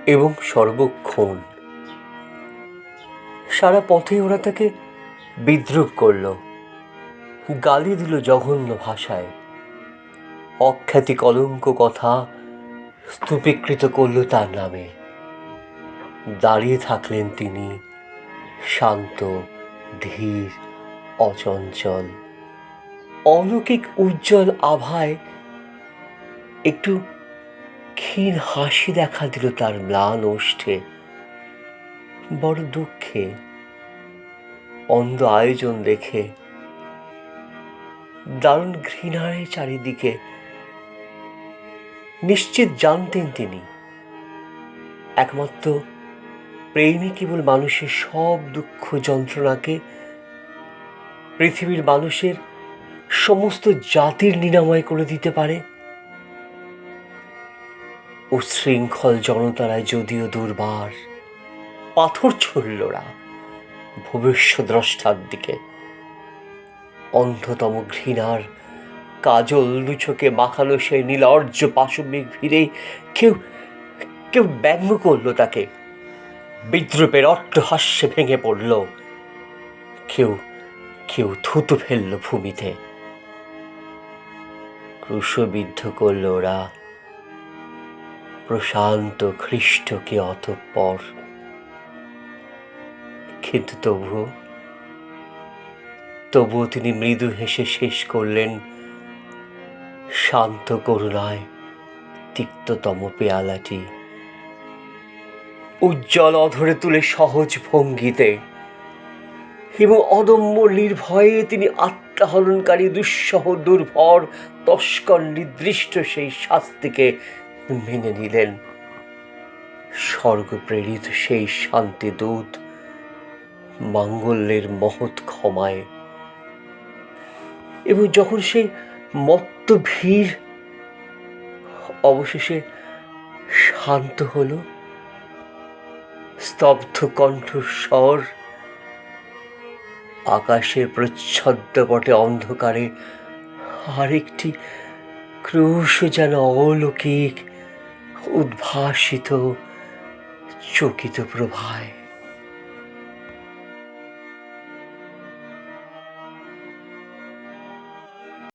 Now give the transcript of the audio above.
এবং সর্বক্ষণ। সারা পথে ওরা তাকে বিদ্রূপ করল, গালি দিল জঘন্য ভাষায়, অখ্যাতি কলঙ্ক কথা স্তূপীকৃত করল তার নামে। দাঁড়িয়ে থাকলেন তিনি শান্ত, ধীর, অচঞ্চল। অলৌকিক উজ্জ্বল আভায় একটু ক্ষীণ হাসি দেখা দিল তার ম্লান ওষ্ঠে। বড় দুঃখে, অন্ধ আয়োজন দেখে, দারুণ ঘৃণায় চারিদিকে। নিশ্চিত জানতেন তিনি, একমাত্র প্রেমই কেবল মানুষের সব দুঃখ যন্ত্রণাকে, পৃথিবীর মানুষের সমস্ত জাতির নিরাময় করে দিতে পারে। উচ্ছৃঙ্খল জনতারায় যদিও দুর্বার, পাথর ছুড়ল ওরা ভবিষ্যদ্রষ্টার দিকে। অন্ধতম ঘৃণার কাজল দুচোখে মাখানো সেই নীলার্য পাশবিক ভিড়ে কেউ কেউ ব্যঙ্গ করল তাকে, বিদ্রুপের অট্টহাস্যে ভেঙে পড়ল। কেউ কেউ থুতু ফেলল ভূমিতে। ক্রুশবিদ্ধ করল ওরা প্রশান্ত খ্রিস্টকে অতঃপর। কিন্তু তবুও তিনি মৃদু হেসে শেষ করলেন শান্ত করুণায় তিক্ততম পেয়ালাটি। উজ্জ্বল অধরে তুলে সহজ ভঙ্গিতে এবং অদম্য নির্ভয়ে তিনি আত্মাহরণকারী দুঃসহ দুর্ভর তস্কর নির্দিষ্ট সেই শাস্তিকে মেনে নিলেন। স্বর্গপ্রেরিত সেই শান্তিদূত মাঙ্গল্যের মহৎ ক্ষমায়। এবং যখন সেই মত্ত ভিড় অবশেষে শান্ত হল, স্তব্ধ কণ্ঠস্বর আকাশের প্রচ্ছদপটে অন্ধকারে আরেকটি ক্রুশ যেন অলৌকিক উদ্ভাসিত চকিত প্রভায়।